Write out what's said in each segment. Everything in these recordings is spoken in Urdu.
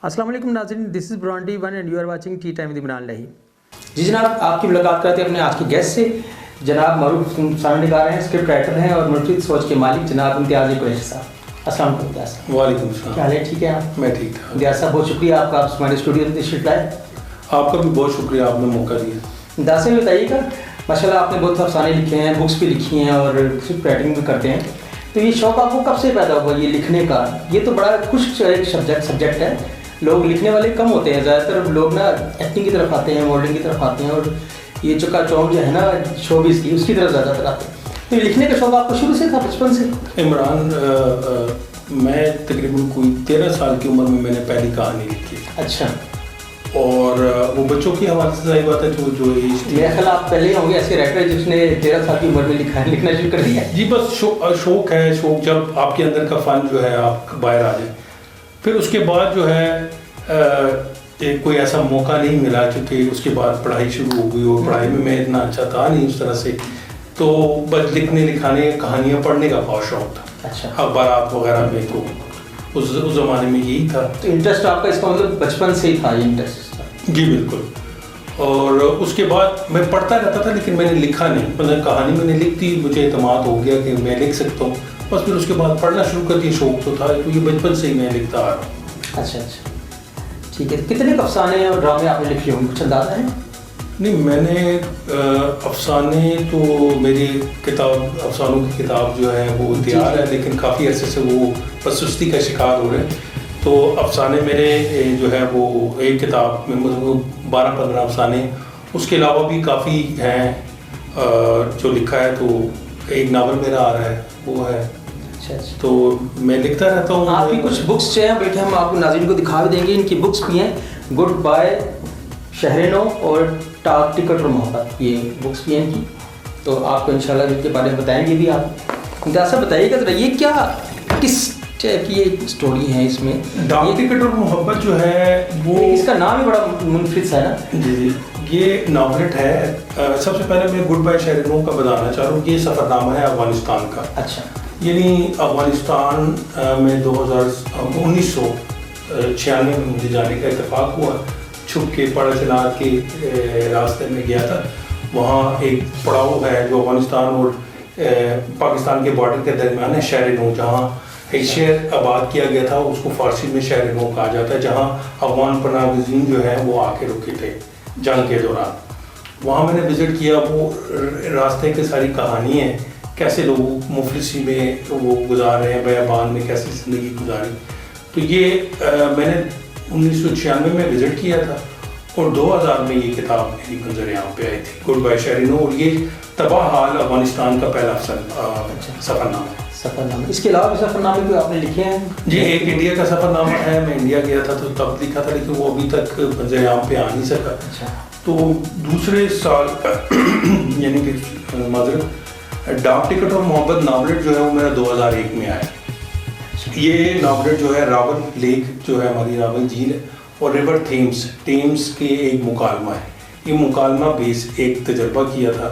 السلام علیکم ناظرین، this is brandy one and you are watching tea time with Imran Lahi. جی جناب، آپ کی ملاقات کرتے ہیں اپنے آج کے گیسٹ سے، جناب معروف سامنے نگار ہیں، اسکرپٹ رائٹر ہیں اور منفرد سوچ کے مالک جناب امتیاز قریشی صاحب۔ السلام علیکم امتیاز صاحب۔ وعلیکم السلام۔ کیا حال ہے؟ ٹھیک ہے آپ؟ میں ٹھیک تھا۔ امتیاز صاحب بہت شکریہ آپ کا، آپ ہمارے اسٹوڈیو میں تشریف لائے۔ آپ کا بھی بہت شکریہ، آپ نے موقع دیا۔ امتیاز صاحب بتائیے گا، ماشاء اللہ آپ نے بہت افسانے لکھے ہیں، بکس بھی لکھی ہیں اور اسکرپٹ رائٹنگ بھی کرتے ہیں، تو یہ شوق آپ کو کب سے پیدا ہوا یہ لکھنے کا؟ یہ تو بڑا خوش ایک سبجیکٹ ہے، لوگ لکھنے والے کم ہوتے ہیں، زیادہ تر لوگ نا ایکٹنگ کی طرف آتے ہیں، ماڈلنگ کی طرف آتے ہیں، اور یہ چکا چوم جو ہے نا شوبیز کی اس کی طرف زیادہ تر آتے ہیں۔ تو یہ لکھنے کا شوق آپ کو شروع سے تھا، بچپن سے؟ عمران، میں تقریباً کوئی 13 سال کی عمر میں نے پہلی کہانی لکھی۔ اچھا۔ اور وہ بچوں کی حوالے سے ظاہر بات ہے جو میرا خیال آپ پہلے ہی ہوں گے ایسے رائٹر جس نے 13 سال کی عمر میں لکھنا شروع کر دیا۔ جی بس شوق ہے، شوق جب آپ کے اندر کا فن جو ہے آپ باہر آ جائے، پھر اس کے بعد جو ہے کوئی ایسا موقع نہیں ملا، چونکہ اس کے بعد پڑھائی شروع ہو گئی اور پڑھائی میں اتنا اچھا تھا نہیں اس طرح سے، تو بس لکھنے لکھانے کہانیاں پڑھنے کا بہت شوق تھا۔ اچھا۔ اخبارات وغیرہ میں تو اس زمانے میں یہی تھا۔ تو انٹرسٹ آپ کا اس کا مطلب بچپن سے ہی تھا یہ انٹرسٹ؟ جی بالکل۔ اور اس کے بعد میں پڑھتا رہتا تھا لیکن میں نے لکھا نہیں، مطلب کہانی میں نے لکھ دی، مجھے اعتماد ہو گیا کہ میں لکھ سکتا ہوں، بس پھر اس کے بعد پڑھنا شروع کر دیا۔ شوق تو تھا، تو یہ بچپن سے ہی میں لکھتا آ رہا ہوں۔ اچھا اچھا، ٹھیک ہے۔ کتنے افسانے اور ڈرامے آپ نے لکھے ہوں گے، کچھ اندازہ ہے؟ نہیں، میں نے افسانے تو میری کتاب، افسانوں کی کتاب جو ہے وہ تیار ہے، لیکن کافی عرصے سے وہ سستی کا شکار ہو رہے ہیں، تو افسانے میرے جو ہے وہ ایک کتاب میں مطلب 12-15 افسانے، اس کے علاوہ بھی کافی ہیں جو لکھا ہے، تو ایک ناول میرا آ رہا ہے وہ ہے۔ اچھا اچھا، تو میں لکھتا رہتا ہوں۔ آپ کی کچھ بکس جو ہیں بیٹھے ہم آپ کو ناظرین کو دکھا بھی دیں گے، ان کی بکس بھی ہیں، گڈ بائے شہر نو اور ٹاک ٹکٹ اور محبت، یہ بکس بھی ہیں ان کی، تو آپ کو انشاءاللہ ان کے بارے میں بتائیں گے بھی آپ۔ امتیاز صاحب بتائیے گا ذرا، یہ کیا کس ٹائپ کی یہ اسٹوری ہے؟ اس میں ڈاک ٹکٹ اور محبت جو ہے وہ، اس کا نام ہی بڑا منفرد سا ہے نا۔ جی جی، یہ ناولٹ ہے۔ سب سے پہلے میں گڈ بائے شہر نو کا بتانا چاہ رہا ہوں، یہ سفر نامہ ہے افغانستان کا۔ اچھا۔ یعنی افغانستان میں 1996 میں مجھے جانے کا اتفاق ہوا، چھپ کے پڑا چنار کے راستے میں گیا تھا۔ وہاں ایک پڑاؤ ہے جو افغانستان اور پاکستان کے بارڈر کے درمیان ہے، شہر نو، جہاں ایک شہر آباد کیا گیا تھا، اس کو فارسی میں شہر نو کہا جاتا ہے، جہاں افغان پناہ گزین جو ہے وہ آ کے رکے تھے جنگ کے دوران۔ وہاں میں نے وزٹ کیا، وہ راستے کی ساری کہانی ہے، کیسے لوگ مفلسی میں وہ گزار رہے ہیں، بیابان میں کیسے زندگی گزاری۔ تو یہ میں نے 1996 میں وزٹ کیا تھا، اور 2000 میں یہ کتاب میری منظر عام پہ آئی تھی، گڈ بائے شہر نو، اور یہ تباہ حال افغانستان کا پہلا سفر نامہ ہے۔ سفر نامہ، اس کے علاوہ بھی سفر نامے بھی آپ نے لکھے ہیں؟ جی، ایک انڈیا کا سفر نامہ ہے، میں انڈیا گیا تھا تو تب لکھا تھا، لیکن وہ ابھی تک منظر عام پہ آ نہیں سکا۔ اچھا۔ تو دوسرے سال یعنی کہ معذرت، ڈاک ٹکٹ اور محبت ناولٹ جو ہے وہ میرا 2001 میں آیا۔ یہ ناولٹ جو ہے راول لیک جو ہے ہماری راول جھیل ہے، اور ریور تھیمس کے ایک مکالمہ ہے۔ یہ مکالمہ بیس ایک تجربہ کیا تھا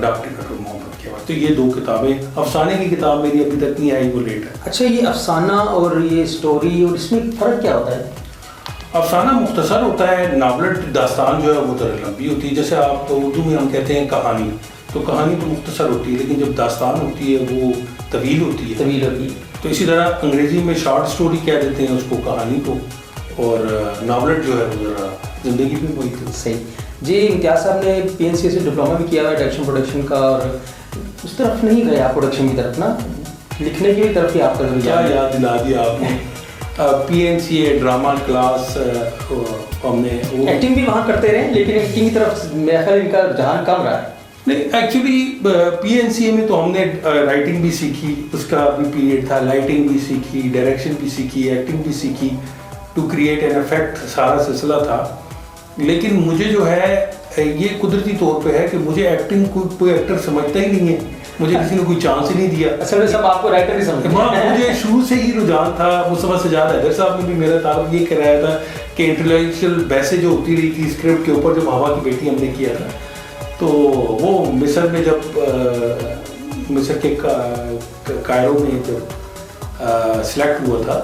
ڈاک ٹکٹ اور محبت کے بعد۔ تو یہ 2 کتابیں، افسانے کی کتاب میری ابھی تک نہیں آئی، وہ لیٹ ہے۔ اچھا، یہ افسانہ اور یہ اسٹوری، اور اس میں فرق کیا ہوتا ہے؟ افسانہ مختصر ہوتا ہے، ناولٹ داستان جو ہے وہ ذرا لمبی ہوتی ہے، جیسے آپ اردو میں ہم کہتے ہیں کہانی، تو کہانی تو مختصر ہوتی ہے، لیکن جب داستان ہوتی ہے وہ طویل ہوتی ہے۔ تو اسی طرح انگریزی میں شارٹ سٹوری کہہ دیتے ہیں اس کو، کہانی کو، اور ناولٹ جو ہے وہ ذرا زندگی بھی وہی تھی۔ صحیح۔ جی، امتیاز صاحب نے PNCA سے ڈپلوما بھی کیا ہوا ہے ڈائریکشن پروڈکشن کا، اور اس طرف نہیں گئے آپ پروڈکشن کی طرف نا، لکھنے کی طرف ہی آپ کا کیا یاد دلا دیا آپ نے۔ PNCA ڈرامہ کلاس، ہم نے ایکٹنگ بھی وہاں کرتے رہے، لیکن ایکٹنگ کی طرف میرا خیال ان کا رجحان کم رہا ہے۔ نہیں، ایکچولی PNCA میں تو ہم نے رائٹنگ بھی سیکھی، اس کا بھی پیریڈ تھا، لائٹنگ بھی سیکھی، ڈائریکشن بھی سیکھی، ایکٹنگ بھی سیکھی، ٹو کریٹ این افیکٹ سارا سلسلہ تھا۔ لیکن مجھے جو ہے یہ قدرتی طور پہ ہے کہ مجھے ایکٹنگ کوئی ایکٹر سمجھتا ہی نہیں ہے، مجھے کسی نے کوئی چانس ہی نہیں دیا۔ اصل میں سب آپ کو رائٹر ہی سمجھتے ہیں۔ مجھے شروع سے ہی رجحان تھا، مصطفیٰ سجاد حیدر صاحب نے بھی میرا تعارف یہ کرایا تھا کہ انٹلیکچوئل بحثیں جو ہوتی رہی تھی اسکرپٹ کے اوپر، جب ہوا کی بیٹی ہم نے کیا تھا، تو وہ مصر میں جب مصر کے کائرو میں جب سلیکٹ ہوا تھا،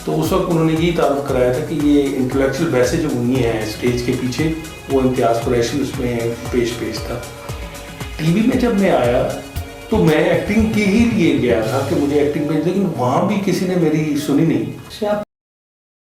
تو اس وقت انہوں نے یہی تعارف کرایا تھا کہ یہ انٹلیکچوئل ویسے جو ہوئی ہیں اسٹیج کے پیچھے وہ امتیاز قریشی اس میں پیش تھا. ٹی وی میں جب میں آیا تو میں ایکٹنگ کے ہی لیے گیا تھا کہ مجھے ایکٹنگ میں، لیکن وہاں بھی کسی نے میری سنی نہیں.